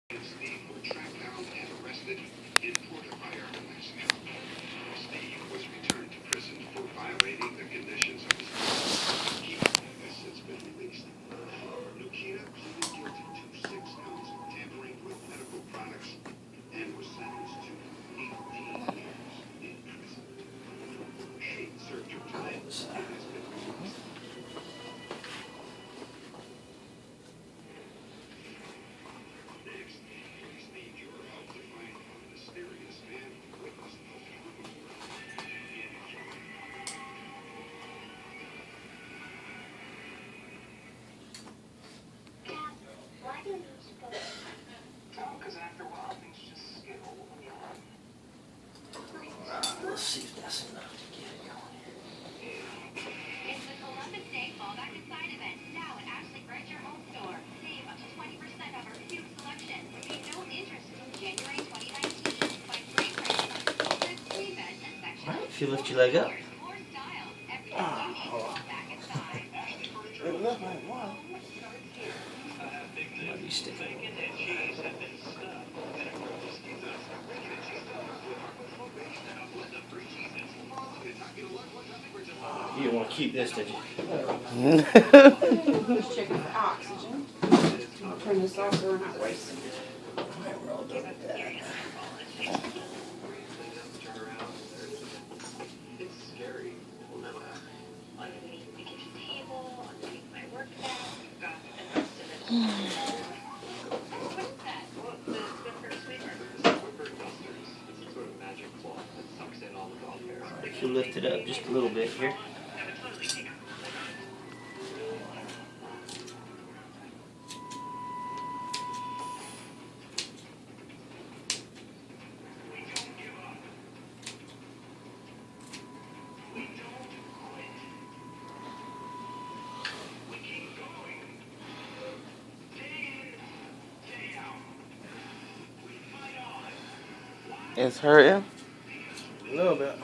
Steve were tracked down and arrested in Puerto Vallarta, Mexico. Steve was returned to prison for violating the conditions of his release. He has since been released. Lukita pleaded guilty to 6 counts of tampering with medical products and was sentenced to 18 years in prison. She served her time and has been released. Let's see if that's enough to get it going here. It's the Columbus Day Fallback Inside event now at Ashley Furniture Home Store. Save up to 20% off our huge selection. Pay no interest until January 2019. Find great prices on sofas, queen beds, and sections. Alright, if you lift your leg up. More style. Everything you need to Fallback Inside. It looked like one. Might be sticking. You didn't want to keep this, did you? Just checking for oxygen. I'll turn this off so we're not wasting it. Alright, we're all done with that. It's scary. Underneath the kitchen table, underneath my work desk, got the rest of it. What is that? The Swiffer sweeper. Swiffer dusters. It's some sort of magic cloth that sucks in all the dog hair. If you lift it up just a little bit here. It's hurting? A little bit.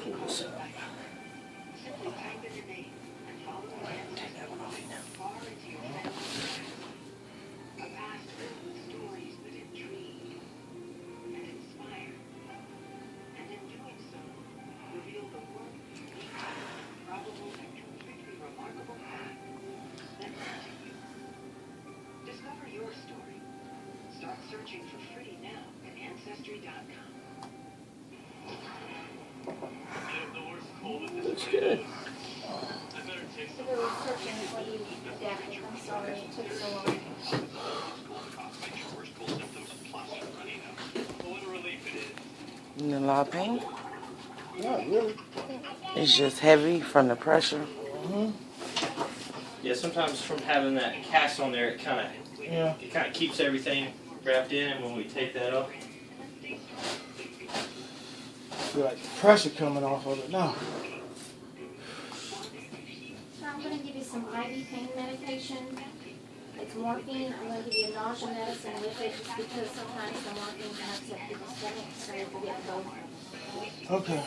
Pull this out. Take that one off you now. A past filled with stories that intrigue and inspire, and in doing so, reveal the one probable and completely remarkable path that led to you. Discover your story. Start searching for free now at Ancestry.com. Looks good. So they were searching for you, Daphne. I'm sorry it took so long. You in a lot of pain? Not really. It's just heavy from the pressure. Yeah, sometimes from having that cast on there, it kind of keeps everything wrapped in, and when we take that off, I feel like the pressure coming off of it now. So I'm going to give you some IV pain medication. It's morphine. I'm going to give you a nausea medicine with it just because sometimes the morphine can upset people's stomachs, so you forget both. Okay.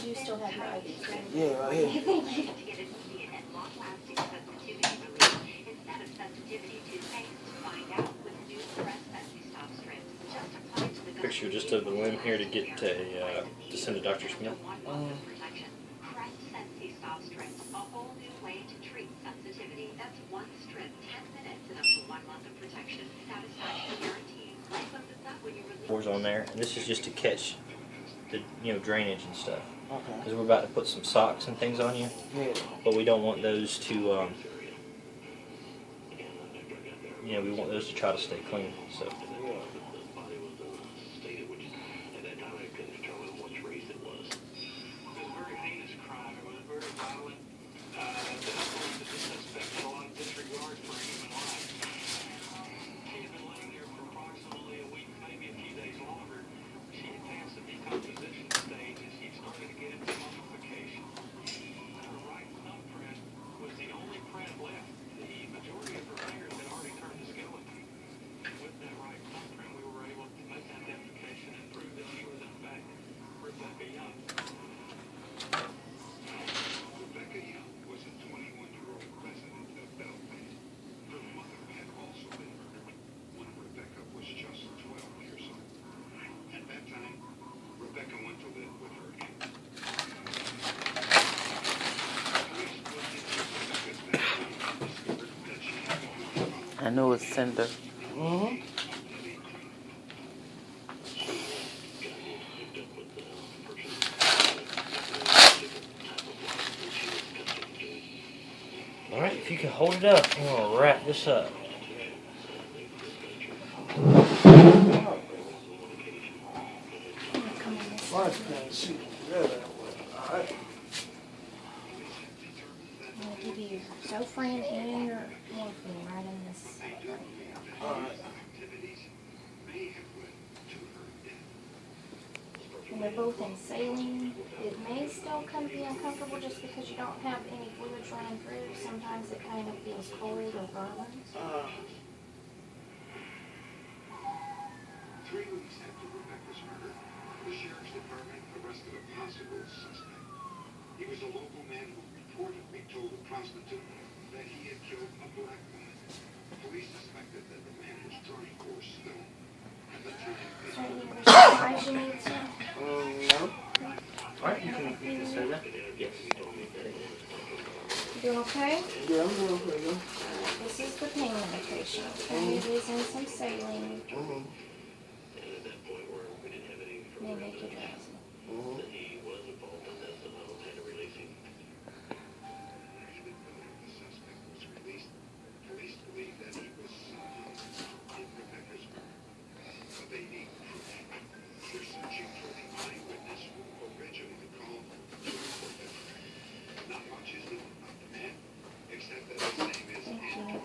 You still have your IVs, right? Yeah, right here. picture just of the limb here to get to send to Dr. Smith. Pores on there, and this is just to catch the drainage and stuff. Okay. Because we're about to put some socks and things on you, Yeah. but we don't want those to we want those to try to stay clean. So. I know it's tender. Mm-hmm. Alright, if you can hold it up, I'm gonna wrap this up. Come on, this French way. pan, shoot. Yeah, that way. Alright. I'm gonna give you Zofran and your morphine right in this. Alright. And they're both in saline. It may still kind of be uncomfortable just because you don't have any fluids running through. Sometimes it kind of feels cold or burns. 3 weeks after Rebecca's murder, the sheriff's department arrested a possible suspect. He was a local man who reportedly told a prostitute that he had killed a black woman. Police suspected that the man was drunk or stoned. At the time, Is there any other supplies you need, sir? No. Alright, you can say that? Yes. You doing okay? Yeah, I'm doing pretty good. This is the pain medication. Okay, it is in some saline. Mm-hmm. May make you drowsy. Mm-hmm. the suspect was released. Police believe that he was in Rebecca's murder. But they need proof. They're searching for the eyewitness who originally called Rebecca. Not much is known about the man, except that his name is Antonio.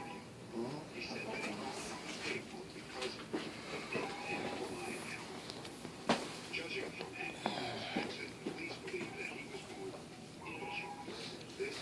He said that he was faithful because of the big alkaline alcohol. Judging from Antonio's exit, police believe that he was moved in June. This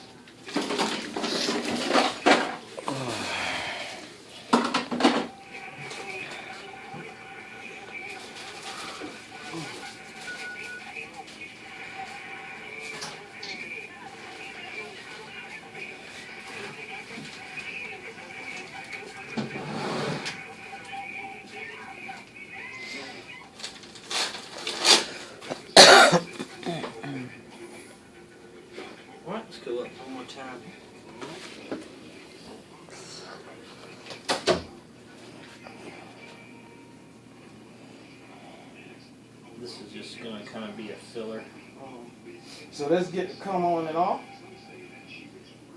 Alright, let's go up one more time. This is just going to kind of be a filler. So let's get the come on and off.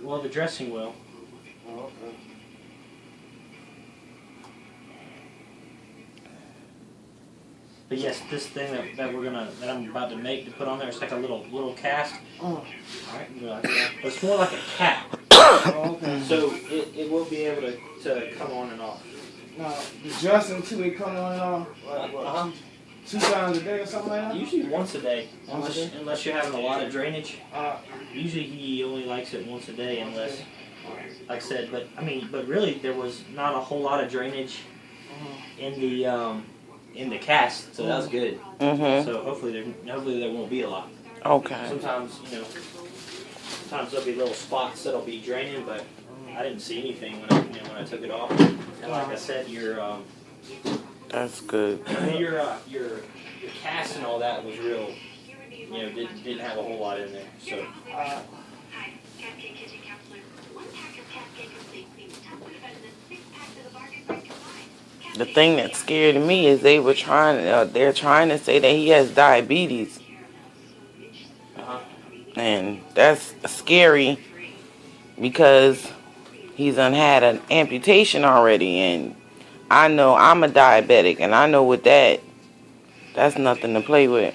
Well, the dressing will. Oh, okay. But yes, this thing that I'm about to make to put on there, it's like a little cast. Oh, Alright, like that. But it's more like a cap. okay. So it will be able to come on and off. Now, the dressing too, it come on and off. What, Uh-huh. 2 times a day or something like that? Usually once a day, Once a day? unless you're having a lot of drainage. Uh, Usually he only likes it once a day, unless, like I said. But really there was not a whole lot of drainage in the cast, so that was good. mm-hmm. So hopefully there won't be a lot. Okay. Sometimes there'll be little spots that'll be draining, but I didn't see anything when I took it off. And like I said, your That's good. your cast and all that was real. Didn't have a whole lot in there. So Hi, Cascade Kitchen Counselor. 1 pack of Cascade Complete seems tougher better than 6 packs of the bargain brand combined. The thing that scared me is they're trying to say that he has diabetes. And that's scary because he's had an amputation already, and I know I'm a diabetic, and I know with that's nothing to play with.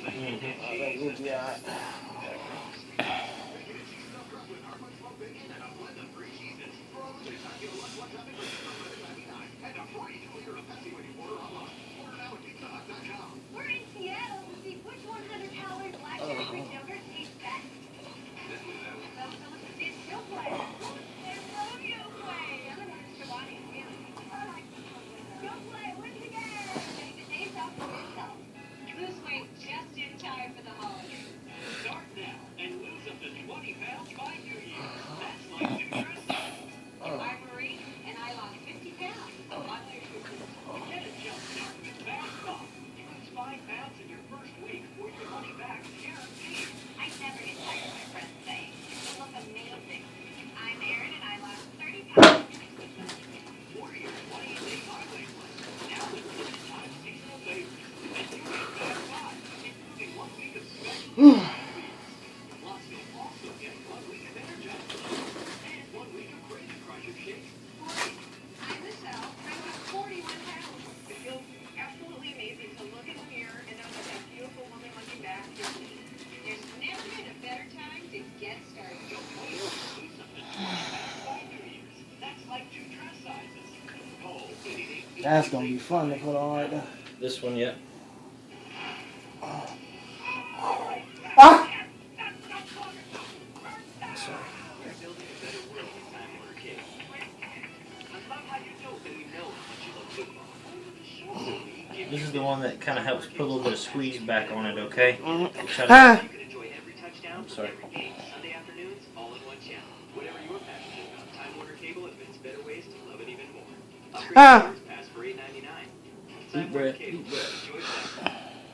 We're in Seattle to see which 100-calorie black cherry Greek yogurt tastes best. So it's still play. It's rodeo play. I'm an extra body. Go play once again. Take the days off for yourself. Lose weight just in time for the That's gonna be fun to put on right there. This one, yeah. Ah! Sorry. This is the one that kind of helps put a little bit of squeeze back on it, okay? Try to- Ah! I'm sorry. Sunday afternoons, all in one channel. Whatever you're passionate about, Time Warner Cable invents better ways to love it even more. Upgrade Ah! yours, pass for $8.99. Deep breath, deep breath,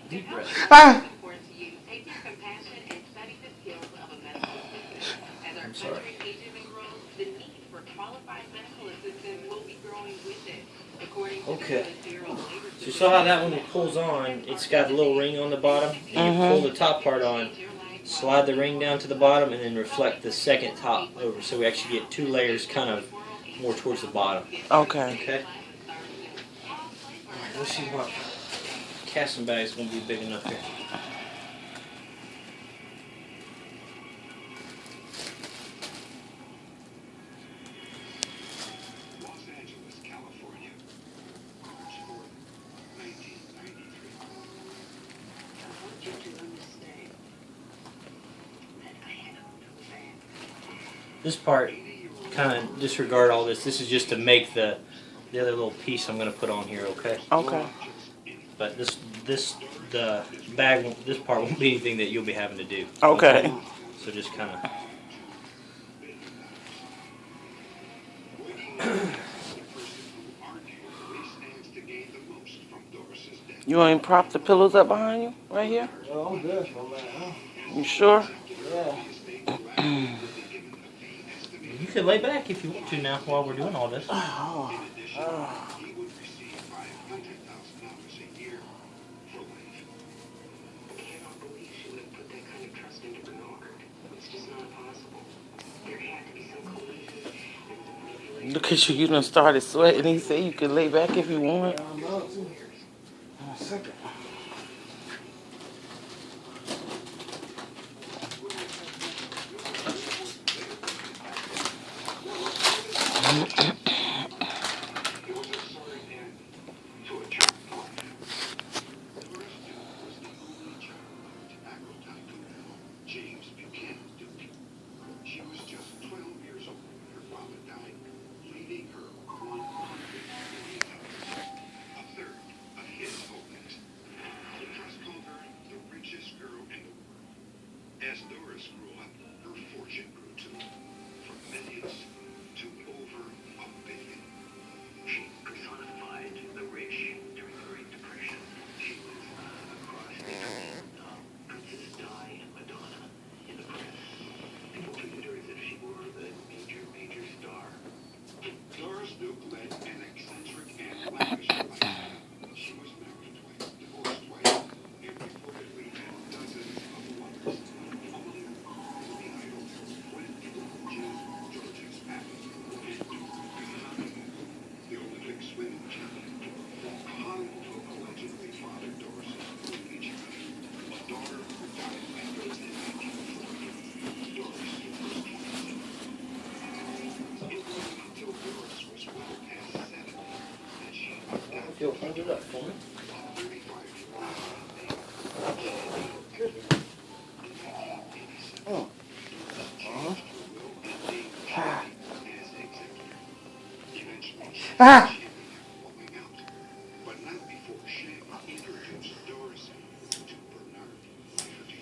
deep breath. Ah! Important to you. Take your compassion and study the skills of a medical assistant. As our I'm sorry. country ages and grows, the need for qualified medical assistants will be growing with it. According to Okay. the Bureau of Labor So you saw how that one pulls on? It's got a little ring on the bottom, and you pull the top part on, slide the ring down to the bottom, and then reflect the second top over. So we actually get two layers kind of more towards the bottom. Okay. Okay? Alright, let's see what casting bag is going to be big enough here. Los Angeles, California, March 4th, 1993. I want you to understand that I am no fan. This part, kind of disregard all this. This is just to make the other little piece I'm going to put on here, okay? Okay. But the bag, this part won't be anything that you'll be having to do. Okay. So just kind of. The person who arguably stands to gain the most from Doris's death. You want me to prop the pillows up behind you? Right here? Well, I'm good for that. You sure? Yeah. You can lay back if you want to now while we're doing all this. Oh. He would receive $500,000 a year for life. I cannot believe she would have put that kind of trust into Bernard. It's just not possible. There had to be some collusion and manipulation. Look at you. You done started sweating. He said you can lay back if you want. I'm about to. In a second. It was a sordid end to a charmed life. Doris Duke was the only child of tobacco tycoon James Buchanan Duke. She was just 12 years old when her father died, leaving her $100 million. A third of his holdings. The press called her the richest girl in the world. As Doris grew up, her fortune grew too, from millions to over $1 billion. She personified the rich during the Great Depression. She was a cross between Princess Di and Madonna in the press. People treated her as if she were the major star. Doris Duke led an eccentric and lavish lifestyle. She was married twice, divorced twice, and reportedly had dozens of lovers. Among them, movie idols Wendy, Jim, Georges Pappas, and Duke Buchanan, the Olympic swimming champion. Hollywood allegedly fathered Doris's only child, a daughter who died at age 1940. Doris was 27. It wasn't until Doris was well past 70 that she adopted You'll hold it up for me. a 35-year-old named Oh. Ah. But not before Shannon introduced Doris to Bernard Lafferty.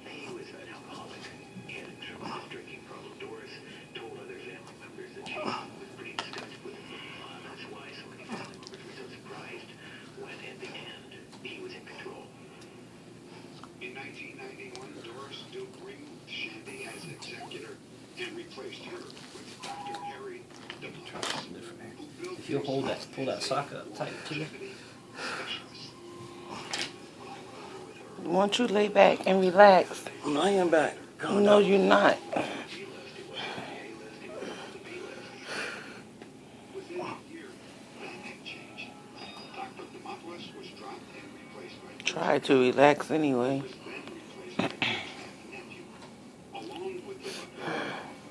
He was an alcoholic. He had a tremendous drinking problem. Doris told other family members that she was pretty disgusted with him. That's why so many family members were so surprised when, at the end, he was in control. In 1991, Doris Duke removed Shandy as executor and replaced her with Dr. Harry DeMoss, who built If you'll hold that, pull that sock up tight to you. specialist. Won't you lay back and relax? I'm laying back. No, you're not. Within a year, nothing changed. Dr. DeMoss was dropped and replaced by Try to relax anyway. was then replaced by Duke's nephew, along with the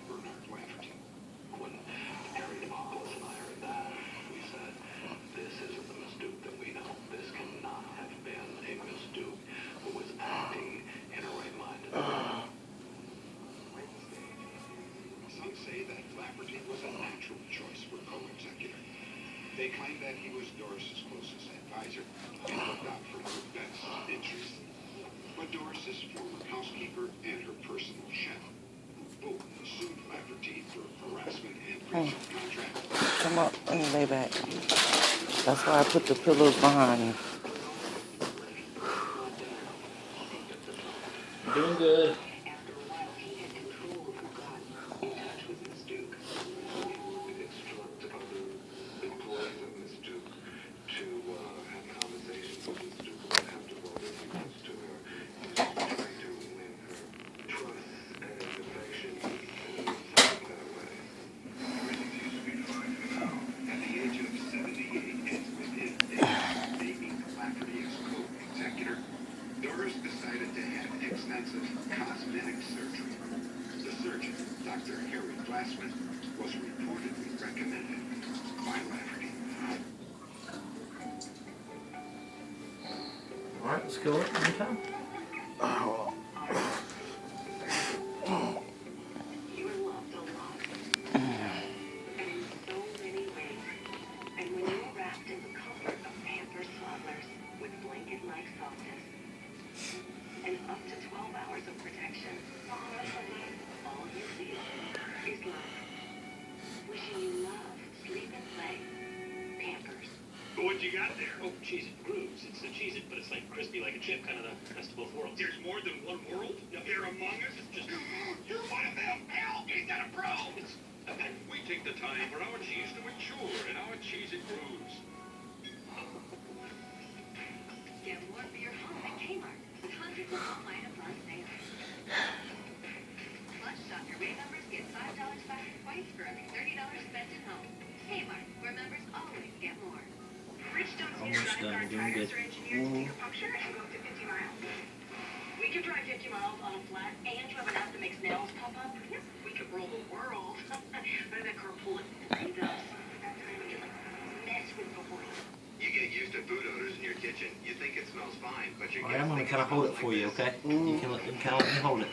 Bernard Lafferty. When Harry DeMoss and I heard that, we said, They claimed that he was Doris's closest advisor and looked out for her best interests. But Doris is former housekeeper and her personal chef, who both sued Lafferty for harassment and breach of contract. Come up, let me lay back. That's why I put the pillows behind me. You're doing good. After a while, he had control of who got in touch with Miss Duke. He would instruct other employees of Miss Duke to have conversations with Miss Duke about how devoted he was to her. He was trying to win her trust and affection and something that way. At the age of 78 and within days of naming Lafferty as co-executor, Doris decided to have extensive cosmetic surgery. The surgeon, Dr. Harry Glassman, was reportedly recommended by Lafferty. Alright, let's go up one time. You were loved a lot. And in so many ways. And when you were wrapped in the comfort of Pampers Swaddlers with blanket-like softness and up to 12 hours of protection, all you feel is love. Wishing you love, sleep, and play. Pampers. What you got there? Oh, cheese it grooves. It's a cheese it, but it's like crispy like a chip, kind of the best of both worlds. There's more than one world? Here among us? Just You're one of them! Hell, he's got a pro! We take the time for our cheese to mature and our cheese it grooves. Get more for your home at Kmart with hundreds of home items on sale. Plus, shop your Ray members get $5 back in points for every $30 spent at home. Kmart, where members always get more. Bridgestone's new Almost done, drive-car doing tires good. are engineered to take a puncture and go up to 50 miles. We could drive 50 miles on a flat, and you have an app that makes nails pop up. We could roll the world. But that car pull it and does. We could mess with the world. You get used to food odors in your kitchen. You think it smells fine, but your Alright, I'm gonna kind of hold it for you, okay? You can kind of let me hold it.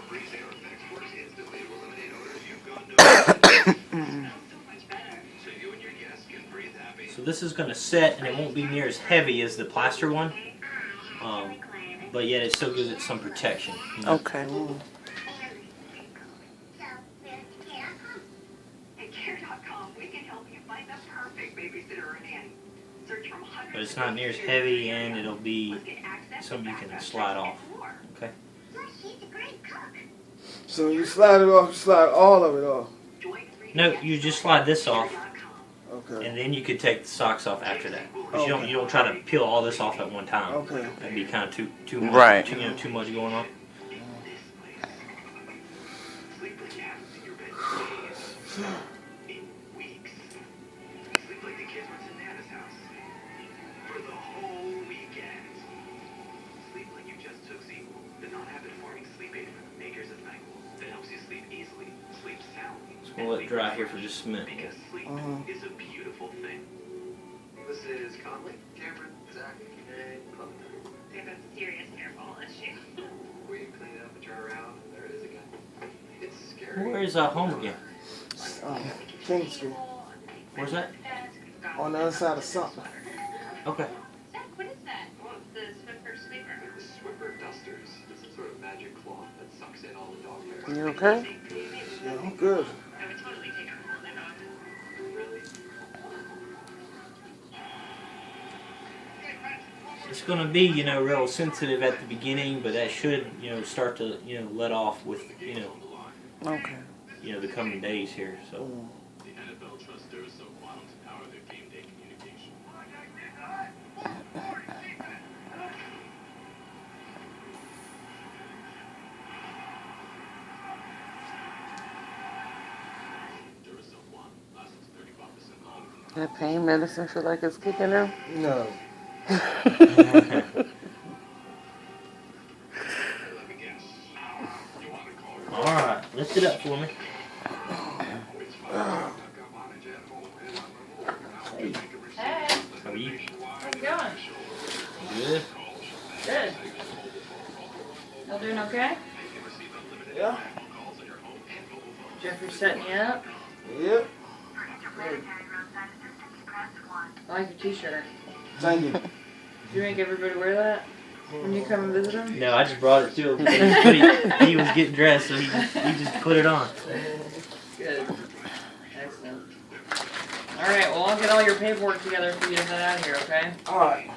Breeze Air Effects works instantly to eliminate odors you've gone no. Smells so much better. So you and your guests can breathe happy. So this is gonna set, and it won't be near as heavy as the plaster one. But yet it still gives it some protection. You know? Okay. At Care.com, we can help you find the perfect babysitter or nanny. Search from hundreds But it's of not near as babysitters. heavy, and it'll be Plus, get access to something you can background slide checks off. and more. Okay. Plus, she's a great cook. So when you slide it off, you slide all of it off. Join 3D No, you just slide this off, Care.com. Okay. and then you could take the socks off after that. But you don't try to peel all this off at one time. Okay. That'd be kind of too much. Right. Too much going on. Sleep like you haven't seen your bed in days. In weeks. Sleep like the kids went to Nana's house. For the whole weekend. Sleep like you just took Sequel, the non-habit forming sleep aid from the makers of NyQuil that helps you sleep easily, sleep soundly. We'll let it dry here for just a minute. Because sleep is a beautiful thing. This is Conley, Cameron, Zach, and Chloe. We have a serious hair fall issue. We clean it up and turn around, and there it is again. It's scary. Where is home again? King Street. Where's that? On the other side of something. Okay. Zach, what is that? Oh, the Swiffer sweeper. The Swiffer dusters. It's some sort of magic cloth that sucks in all the dog hair. You okay? Yeah, I'm good. I would totally take a hold of it. Really? It's gonna be, real sensitive at the beginning, but that should, start to, let off with, Okay. the coming days here. So. the NFL trusts Duracell Quantum to power their game day communication. Duracell Quantum lasts 35% longer. That pain medicine feel like it's kicking in? No. Let me guess. You want to call her? All right, lift it up for me. Hey, How are you? how's it going? Good. Good. Y'all doing okay? Yeah. Jeffrey setting you up? Yep. like your t-shirt. Thank you. Do you make everybody wear that when you come and visit them? No, I just brought it to him. He was getting dressed, so he just put it on. Good. Excellent. Alright, well I'll get all your paperwork together for you to head out of here, okay? All right.